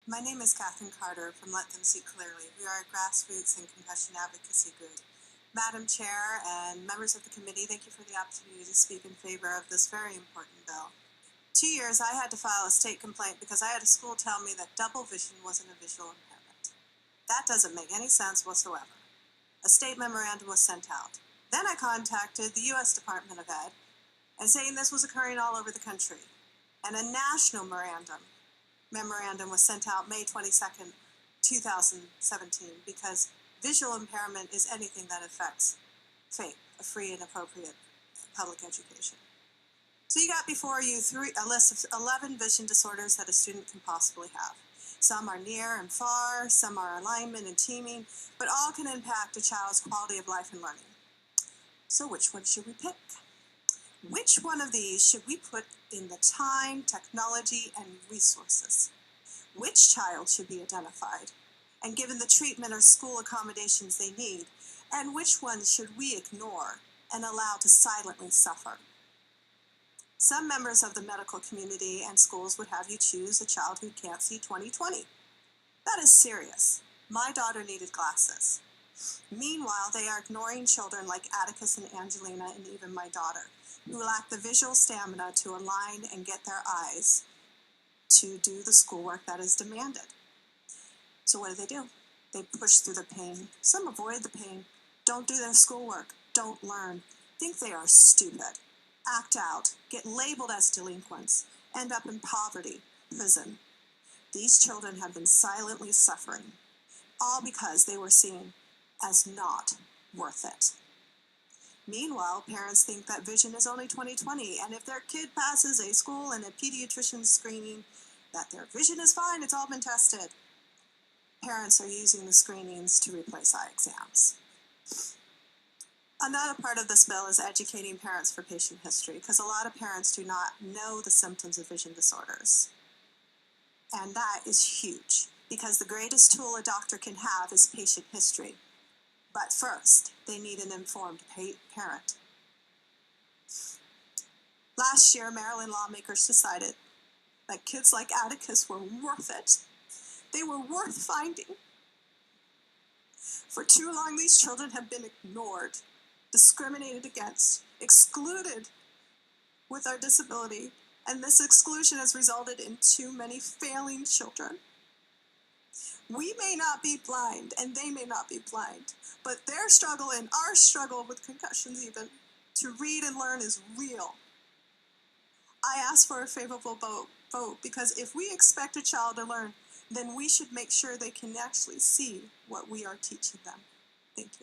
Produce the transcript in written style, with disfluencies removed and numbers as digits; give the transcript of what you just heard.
My name is Catherine Carter from Let Them See Clearly. We are a grassroots and concussion advocacy group. Madam Chair and members of the committee, thank you for the opportunity to speak in favor of this very important bill. 2 years I had to file a state complaint because I had a school tell me that double vision wasn't a visual impairment. That doesn't make any sense whatsoever. A state memorandum was sent out. Then I contacted the U.S. Department of Ed and saying this was occurring all over the country. And a national memorandum was sent out May 22nd, 2017, because visual impairment is anything that affects FAPE, a free and appropriate public education. So you got before you a list of 11 vision disorders that a student can possibly have. Some are near and far, some are alignment and teaming, but all can impact a child's quality of life and learning. So which one should we pick? Which one of these should we put in the time, technology, and resources? Which child should be identified and given the treatment or school accommodations they need? And which ones should we ignore and allow to silently suffer? Some members of the medical community and schools would have you choose a child who can't see 20/20. That is serious. My daughter needed glasses. Meanwhile, they are ignoring children like Atticus and Angelina and even my daughter, who lack the visual stamina to align and get their eyes to do the schoolwork that is demanded. So what do? They push through the pain. Some avoid the pain, don't do their schoolwork, don't learn, think they are stupid, act out, get labeled as delinquents, end up in poverty, prison. These children have been silently suffering, all because they were seen as not worth it. Meanwhile, parents think that vision is only 20/20, and if their kid passes a school and a pediatrician screening, that their vision is fine, it's all been tested. Parents are using the screenings to replace eye exams. Another part of this bill is educating parents for patient history, because a lot of parents do not know the symptoms of vision disorders. And that is huge, because the greatest tool a doctor can have is patient history. But first, they need an informed parent. Last year, Maryland lawmakers decided that kids like Atticus were worth it. They were worth finding. For too long, these children have been ignored, discriminated against, excluded with our disability, and this exclusion has resulted in too many failing children. We may not be blind, and they may not be blind, but their struggle and our struggle with concussions even to read and learn is real. I ask for a favorable vote because if we expect a child to learn, then we should make sure they can actually see what we are teaching them. Thank you.